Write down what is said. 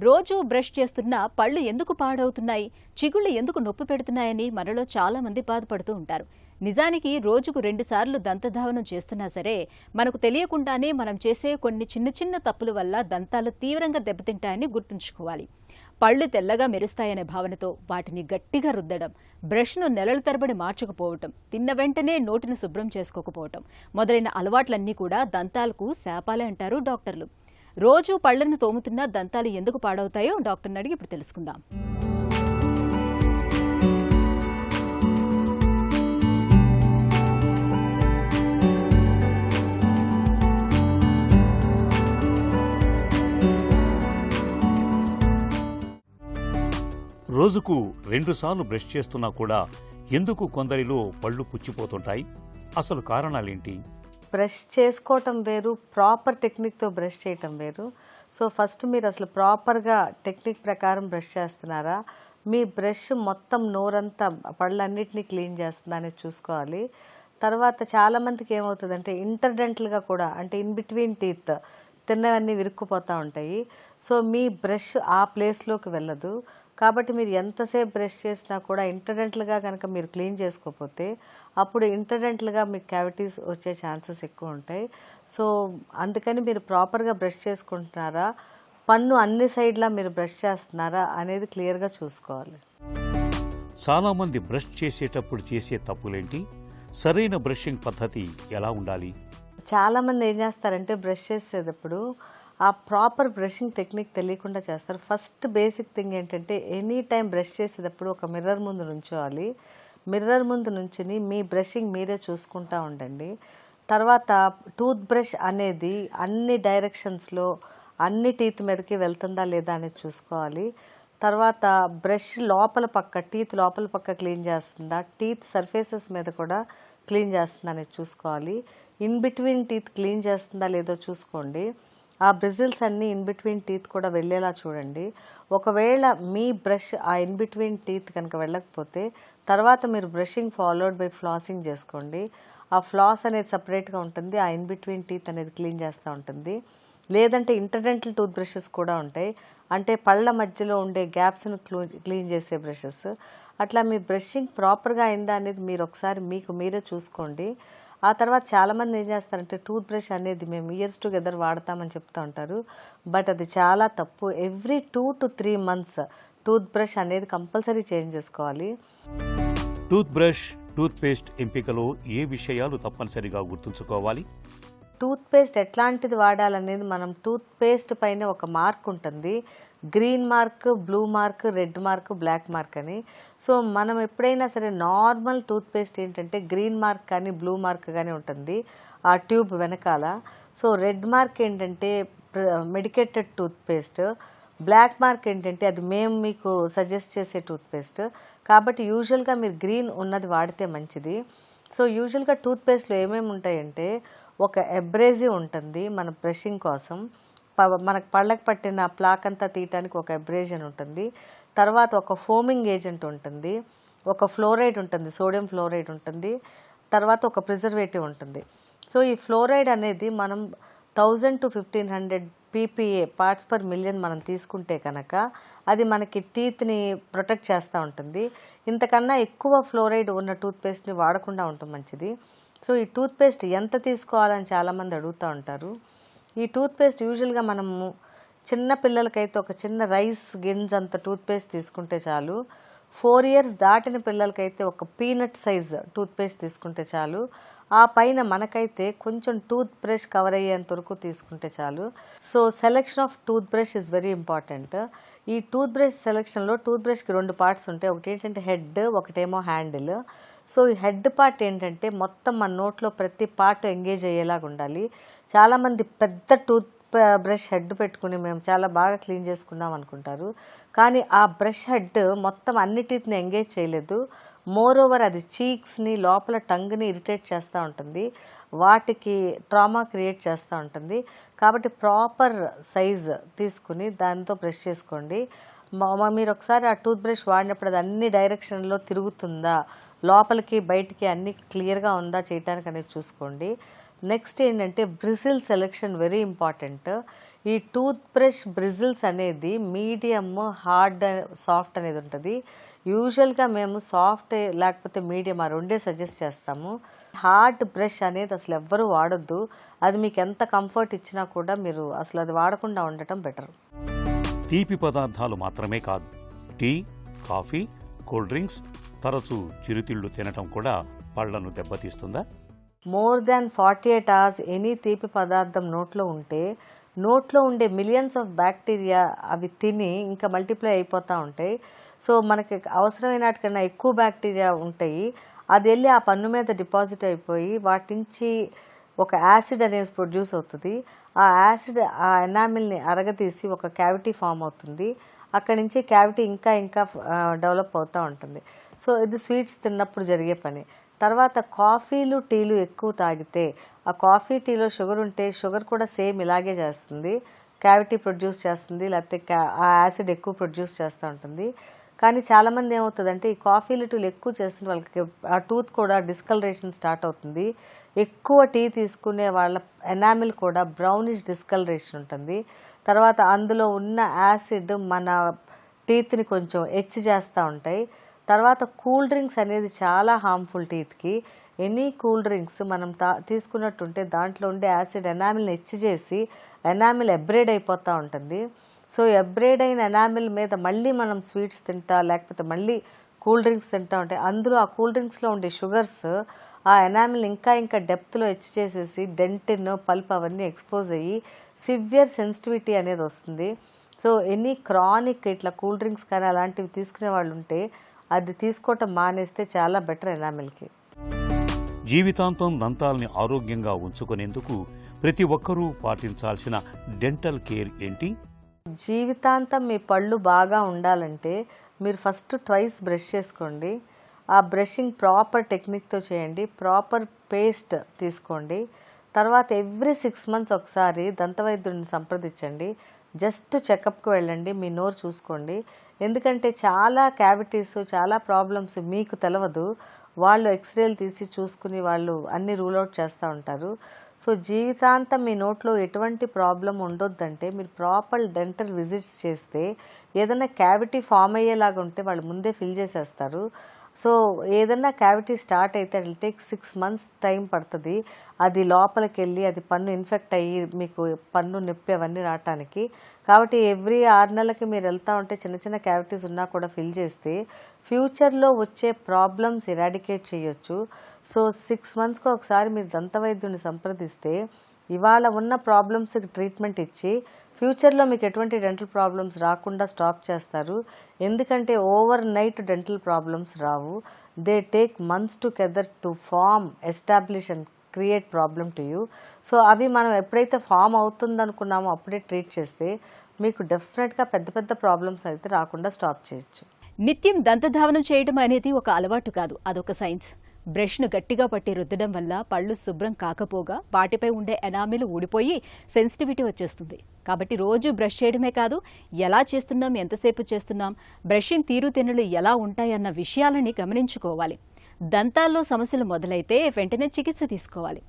రోజూ బ్రష్ చేస్తున్నా పళ్ళు ఎందుకు పాడవుతున్నాయి, చిగుళ్ళు ఎందుకు నొప్పి పెడుతున్నాయని మనలో చాలా మంది బాధపడుతూ ఉంటారు. నిజానికి రోజుకు 2 సార్లు దంతధావనం చేస్తున్నా సరే మనకు తెలియకుండానే మనం చేసే కొన్ని చిన్న చిన్న తప్పుల వల్ల దంతాలు తీవ్రంగా దెబ్బతింటాయని గుర్తుంచుకోవాలి. పళ్ళు తెల్లగా మెరుస్తాయనే భావనతో వాటిని గట్టిగా రుద్దడం, బ్రష్ను నెలల తరబడి మార్చకపోవటం, తిన్న వెంటనే నోటిని శుభ్రం చేసుకోకపోవటం మొదలైన అలవాట్లన్నీ కూడా దంతాలకు శాపాలే అంటారు డాక్టర్లు. రోజూ పళ్లను తోముతున్నా దంతాలు ఎందుకు పాడవుతాయో డాక్టర్ని అడిగి ఇప్పుడు తెలుసుకుందాం. రోజుకు 2 సార్లు బ్రష్ చేస్తున్నా కూడా ఎందుకు కొందరిలో పళ్ళు పుచ్చిపోతుంటాయి? అసలు కారణాలేంటి? బ్రష్ చేసుకోవటం వేరు, ప్రాపర్ టెక్నిక్తో బ్రష్ చేయటం వేరు. సో ఫస్ట్ మీరు అసలు ప్రాపర్గా టెక్నిక్ ప్రకారం బ్రష్ చేస్తున్నారా, మీ బ్రష్ మొత్తం నోరంతా పళ్ళన్నిటినీ క్లీన్ చేస్తుందా అనేది చూసుకోవాలి. తర్వాత చాలామందికి ఏమవుతుందంటే ఇంటర్డెంటల్గా కూడా, అంటే ఇన్ బిట్వీన్ టీత్ తిన్నవన్నీ విరుక్కుపోతూ ఉంటాయి. సో మీ బ్రష్ ఆ ప్లేస్లోకి వెళ్ళదు. కాబట్టి మీరు ఎంతసేపు బ్రష్ చేసినా కూడా ఇంటర్డెంటల్గా కనుక మీరు క్లీన్ చేసుకోకపోతే అప్పుడు ఇంటర్డెంటల్గా మీకు క్యావిటీస్ వచ్చే ఛాన్సెస్ ఎక్కువ ఉంటాయి. సో అందుకని మీరు ప్రాపర్గా బ్రష్ చేసుకుంటున్నారా, పన్ను అన్ని సైడ్లా మీరు బ్రష్ చేస్తున్నారా అనేది క్లియర్గా చూసుకోవాలి. చాలామంది బ్రష్ చేసేటప్పుడు చేసే తప్పులేంటి? సరైన బ్రషింగ్ పద్ధతి ఎలా ఉండాలి? చాలామంది ఏం చేస్తారంటే బ్రష్ చేసేటప్పుడు ఆ ప్రాపర్ బ్రషింగ్ టెక్నిక్ తెలియకుండా చేస్తారు. ఫస్ట్ బేసిక్ థింగ్ ఏంటంటే ఎనీ టైం బ్రష్ చేసేటప్పుడు ఒక మిర్రర్ ముందు నుంచోవాలి. మిర్రర్ ముందు నుంచుని మీ బ్రషింగ్ మీరే చూసుకుంటూ ఉండండి. తర్వాత టూత్ బ్రష్ అనేది అన్ని డైరెక్షన్స్లో అన్ని టీత్ మీదకి వెళ్తుందా లేదా అనేది చూసుకోవాలి. తర్వాత బ్రష్ లోపల పక్క, టీత్ లోపల పక్క క్లీన్ చేస్తుందా, టీత్ సర్ఫేసెస్ మీద కూడా క్లీన్ చేస్తుందా అనేది చూసుకోవాలి. ఇన్ బిట్వీన్ టీత్ క్లీన్ చేస్తుందా లేదో చూసుకోండి. ఆ బ్రిజిల్స్ అన్నీ ఇన్ బిట్వీన్ టీత్ కూడా వెళ్ళేలా చూడండి. ఒకవేళ మీ బ్రష్ ఆ ఇన్ బిట్వీన్ టీత్ కనుక వెళ్ళకపోతే తర్వాత మీరు బ్రషింగ్ ఫాలోడ్ బై ఫ్లాసింగ్ చేసుకోండి. ఆ ఫ్లాస్ అనేది సపరేట్గా ఉంటుంది, ఆ ఇన్ బిట్వీన్ టీత్ అనేది క్లీన్ చేస్తూ ఉంటుంది. లేదంటే ఇంటర్డెంటల్ టూత్ బ్రషెస్ కూడా ఉంటాయి, అంటే పళ్ళ మధ్యలో ఉండే గ్యాప్స్ను క్లీన్ చేసే బ్రషెస్. అట్లా మీ బ్రషింగ్ ప్రాపర్గా అయిందా అనేది మీరు ఒకసారి మీకు మీరే చూసుకోండి. ఆ తర్వాత చాలామంది ఏం చేస్తారంటే టూత్ బ్రష్ అనేది మేము ఇయర్స్ టుగెదర్ వాడతామని చెప్తూ ఉంటారు. బట్ అది చాలా తప్పు. Every 2 to 3 months tooth brush అనేది కంపల్సరీ చేంజ్ చేసుకోవాలి. టూత్ బ్రష్, టూత్ పేస్ట్ ఎంపికలో ఏ విషయాలు తప్పనిసరిగా గుర్తుంచుకోవాలి? టూత్ పేస్ట్ ఎట్లాంటిది వాడాలనేది, మనం టూత్ పేస్ట్ పైన ఒక మార్క్ ఉంటుంది, green mark, blue mark, red mark, black mark అని. సో మనం ఎప్పుడైనా సరే నార్మల్ టూత్ పేస్ట్ ఏంటంటే గ్రీన్ మార్క్ కానీ బ్లూ మార్క్ కానీ ఉంటుంది ఆ ట్యూబ్ వెనకాల. సో రెడ్ మార్క్ ఏంటంటే medicated toothpaste, black mark ఏంటంటే అది మేము మీకు సజెస్ట్ చేసే టూత్ పేస్ట్. కాబట్టి యూజువల్గా మీరు గ్రీన్ ఉన్నది వాడితే మంచిది. సో యూజువల్గా టూత్ పేస్ట్లో ఏమేమి ఉంటాయంటే ఒక అబ్రేజివ్ ఉంటుంది మన బ్రషింగ్ కోసం, మనకు పళ్ళకు పట్టిన ప్లాక్ అంతా తీయటానికి ఒక అబ్రేజన్ ఉంటుంది. తర్వాత ఒక ఫోమింగ్ ఏజెంట్ ఉంటుంది, ఒక ఫ్లోరైడ్ ఉంటుంది, సోడియం ఫ్లోరైడ్ ఉంటుంది, తర్వాత ఒక ప్రిజర్వేటివ్ ఉంటుంది. సో ఈ ఫ్లోరైడ్ అనేది మనం 1000 to 1500 pPa parts per million మనం తీసుకుంటే కనుక అది మనకి టీత్ని ప్రొటెక్ట్ చేస్తూ ఉంటుంది. ఇంతకన్నా ఎక్కువ ఫ్లోరైడ్ ఉన్న టూత్పేస్ట్ని వాడకుండా ఉంటుంది మంచిది. సో ఈ టూత్పేస్ట్ ఎంత తీసుకోవాలని చాలామంది అడుగుతూ ఉంటారు. ఈ టూత్పేస్ట్ యూజువల్గా మనము చిన్న పిల్లలకైతే ఒక చిన్న రైస్ గింజ అంత టూత్పేస్ట్ తీసుకుంటే చాలు. 4 years దాటిన పిల్లలకైతే ఒక పీనట్ సైజ్ టూత్పేస్ట్ తీసుకుంటే చాలు. ఆ పైన మనకైతే కొంచెం టూత్ బ్రష్ కవర్ అయ్యేంత వరకు తీసుకుంటే చాలు. So selection of tooth brush is very important. ఈ టూత్ బ్రష్ సెలెక్షన్లో టూత్ బ్రష్కి 2 పార్ట్స్ ఉంటాయి, ఒకటి ఏంటంటే హెడ్, ఒకటేమో హ్యాండిల్. సో ఈ హెడ్ పార్ట్ ఏంటంటే మొత్తం మన నోట్లో ప్రతి పార్ట్ ఎంగేజ్ అయ్యేలాగా ఉండాలి. చాలామంది పెద్ద టూత్ బ్రష్ హెడ్ పెట్టుకుని మేము చాలా బాగా క్లీన్ చేసుకున్నాం అనుకుంటారు, కానీ ఆ బ్రష్ హెడ్ మొత్తం అన్నిటిని ఎంగేజ్ చేయలేదు. మోర్ ఓవర్ అది చీక్స్ని, లోపల టంగ్ని ఇరిటేట్ చేస్తూ ఉంటుంది, వాటికి ట్రామా క్రియేట్ చేస్తూ ఉంటుంది. కాబట్టి ప్రాపర్ సైజ్ తీసుకుని దాంతో బ్రష్ చేసుకోండి. మీరు ఒకసారి ఆ టూత్ బ్రష్ వాడినప్పుడు అది అన్ని డైరెక్షన్లో తిరుగుతుందా, లోపలికి బయటికి అన్ని క్లియర్గా ఉందా చేయడానికి అనేది చూసుకోండి. నెక్స్ట్ ఏంటంటే బ్రిజిల్ సెలెక్షన్ వెరీ ఇంపార్టెంట్. ఈ టూత్ బ్రష్ బ్రిజిల్స్ అనేది మీడియం, హార్డ్, సాఫ్ట్ అనేది ఉంటుంది. యూజువల్గా మేము సాఫ్ట్ లేకపోతే మీడియం ఆ రెండే సజెస్ట్ చేస్తాము. హార్డ్ బ్రష్ అనేది అసలు ఎవ్వరూ వాడొద్దు. అది మీకు ఎంత కంఫర్ట్ ఇచ్చినా కూడా మీరు అసలు అది వాడకుండా ఉండటం బెటర్. తీపి పదార్థాలు మాత్రమే కాదు, టీ, కాఫీ, కూల్ డ్రింక్స్, తరచూ చిరుతిళ్లు తినటం కూడా పళ్లను దెబ్బతీస్తుందా? మోర్ దాన్ 48 hours ఎనీ తీపి పదార్థం నోట్లో ఉంటే నోట్లో ఉండే మిలియన్స్ ఆఫ్ బ్యాక్టీరియా అవి తిని ఇంకా మల్టిప్లై అయిపోతూ ఉంటాయి. సో మనకి అవసరమైనటికన్నా ఎక్కువ బ్యాక్టీరియా ఉంటాయి. అది వెళ్ళి ఆ పన్ను మీద డిపాజిట్ అయిపోయి వాటి నుంచి ఒక యాసిడ్ అనేది ప్రొడ్యూస్ అవుతుంది. ఆ యాసిడ్ ఆ ఎనామిల్ని అరగతీసి ఒక క్యావిటీ ఫామ్ అవుతుంది. అక్కడి నుంచి క్యావిటీ ఇంకా ఇంకా డెవలప్ అవుతూ ఉంటుంది. సో ఇది స్వీట్స్ తిన్నప్పుడు జరిగే పని. తర్వాత కాఫీలు, టీలు ఎక్కువ తాగితే ఆ కాఫీ, టీలో షుగర్ ఉంటే షుగర్ కూడా సేమ్ ఇలాగే చేస్తుంది, క్యావిటీ ప్రొడ్యూస్ చేస్తుంది, లేకపోతే ఆ యాసిడ్ ఎక్కువ ప్రొడ్యూస్ చేస్తూ ఉంటుంది. కానీ చాలామంది ఏమవుతుందంటే ఈ కాఫీలు, టీలు ఎక్కువ చేస్తున్న వాళ్ళకి ఆ టూత్ కూడా డిస్కలరేషన్ స్టార్ట్ అవుతుంది. ఎక్కువ టీ తీసుకునే వాళ్ళ ఎనామిల్ కూడా బ్రౌనిష్ డిస్కలరేషన్ ఉంటుంది. తర్వాత అందులో ఉన్న యాసిడ్ మన టీత్ని కొంచెం ఎచ్ చేస్తూ ఉంటాయి. తర్వాత కూల్ డ్రింక్స్ అనేది చాలా హార్మ్ఫుల్ టీత్కి. ఎనీ కూల్ డ్రింక్స్ మనం తీసుకున్నట్టుంటే దాంట్లో ఉండే యాసిడ్ ఎనామిల్ని ఎచ్ చేసి ఎనామిల్ ఎబ్రేడ్ అయిపోతూ ఉంటుంది. సో ఎబ్రేడ్ అయిన ఎనామిల్ మీద మళ్ళీ మనం స్వీట్స్ తింటా లేకపోతే మళ్ళీ కూల్ డ్రింక్స్ తింటా ఉంటాయి. అందులో ఆ కూల్ డ్రింక్స్లో ఉండే షుగర్స్ ఆ ఎనామిల్ ఇంకా ఇంకా డెప్త్లో ఎచ్ చేసేసి డెంటిన్, పల్ప్ అవన్నీ ఎక్స్పోజ్ అయ్యి సివియర్ సెన్సిటివిటీ అనేది వస్తుంది. సో ఎనీ క్రానిక్ ఇట్లా కూల్ డ్రింక్స్ కానీ అలాంటివి తీసుకునే వాళ్ళు ఉంటే అది తీసుకోవటం మానేస్తే చాలా బెటర్ ఎనామిల్కి. జీవితాంతం దంతాల్ని ఆరోగ్యంగా ఉంచుకునేందుకు ప్రతి ఒక్కరూ పాటించాల్సిన డెంటల్ కేర్ ఏంటి? జీవితాంతం మీ పళ్ళు బాగా ఉండాలంటే మీరు ఫస్ట్ ట్వైస్ బ్రష్ చేసుకోండి. ఆ బ్రషింగ్ ప్రాపర్ టెక్నిక్తో చేయండి. ప్రాపర్ పేస్ట్ తీసుకోండి. తర్వాత ఎవ్రీ 6 months ఒకసారి దంతవైద్యుడిని సంప్రదించండి. జస్ట్ చెకప్కి వెళ్ళండి, మీ నోరు చూసుకోండి. ఎందుకంటే చాలా క్యావిటీస్, చాలా ప్రాబ్లమ్స్ మీకు తెలవదు, వాళ్ళు ఎక్స్రేలు తీసి చూసుకుని వాళ్ళు అన్ని రూల్ అవుట్ చేస్తూ ఉంటారు. సో జీవితాంతం మీ నోట్లో ఎటువంటి ప్రాబ్లం ఉండొద్దంటే మీరు ప్రాపర్ డెంటల్ విజిట్స్ చేస్తే ఏదైనా క్యావిటీ ఫామ్ అయ్యేలాగా ఉంటే వాళ్ళు ముందే ఫిల్ చేసేస్తారు. సో ఏదన్నా క్యావిటీ స్టార్ట్ అయితే ఇట్ టేక్ 6 months టైం పడుతుంది. అది లోపలికి వెళ్ళి అది పన్ను ఇన్ఫెక్ట్ అయ్యి మీకు పన్ను నొప్పి అవన్నీ రావటానికి. కాబట్టి ఎవ్రీ 6 నెలలకి మీరు వెళ్తూ ఉంటే చిన్న చిన్న క్యావిటీస్ ఉన్నా కూడా ఫిల్ చేస్తే ఫ్యూచర్లో వచ్చే ప్రాబ్లమ్స్ ఎరాడికేట్ చేయొచ్చు. సో 6 monthsకి ఒకసారి మీరు దంతవైద్యుని సంప్రదిస్తే ఇవాళ ఉన్న ప్రాబ్లమ్స్కి ట్రీట్మెంట్ ఇచ్చి ఫ్యూచర్లో మీకు ఎటువంటి డెంటల్ ప్రాబ్లమ్స్ రాకుండా స్టాప్ చేస్తారు. ఎందుకంటే ఓవర్ నైట్ డెంటల్ ప్రాబ్లమ్స్ రావు. They take months together to form, establish and create problem to you. So అవి మనం ఎప్పుడైతే ఫామ్ అవుతుందనుకున్నామో అప్పుడే ట్రీట్ చేస్తే మీకు డెఫినెట్గా పెద్ద పెద్ద ప్రాబ్లమ్స్ అయితే రాకుండా స్టాప్ చేయొచ్చు. నిత్యం దంతధావనం చేయడం అనేది ఒక అలవాటు కాదు, అదొక సైన్స్. బ్రష్ను గట్టిగా పట్టి రుద్దడం వల్ల పళ్ళు శుభ్రం కాకపోగా వాటిపై ఉండే ఎనామిల్ ఊడిపోయి సెన్సిటివిటీ వచ్చేస్తుంది. కాబట్టి రోజు బ్రష్ చేయడమే కాదు, ఎలా చేస్తున్నాం, ఎంతసేపు చేస్తున్నాం, బ్రషింగ్ తీరుతెన్నులు ఎలా ఉంటాయన్న విషయాలని గమనించుకోవాలి. దంతాల్లో సమస్యలు మొదలైతే వెంటనే చికిత్స తీసుకోవాలి.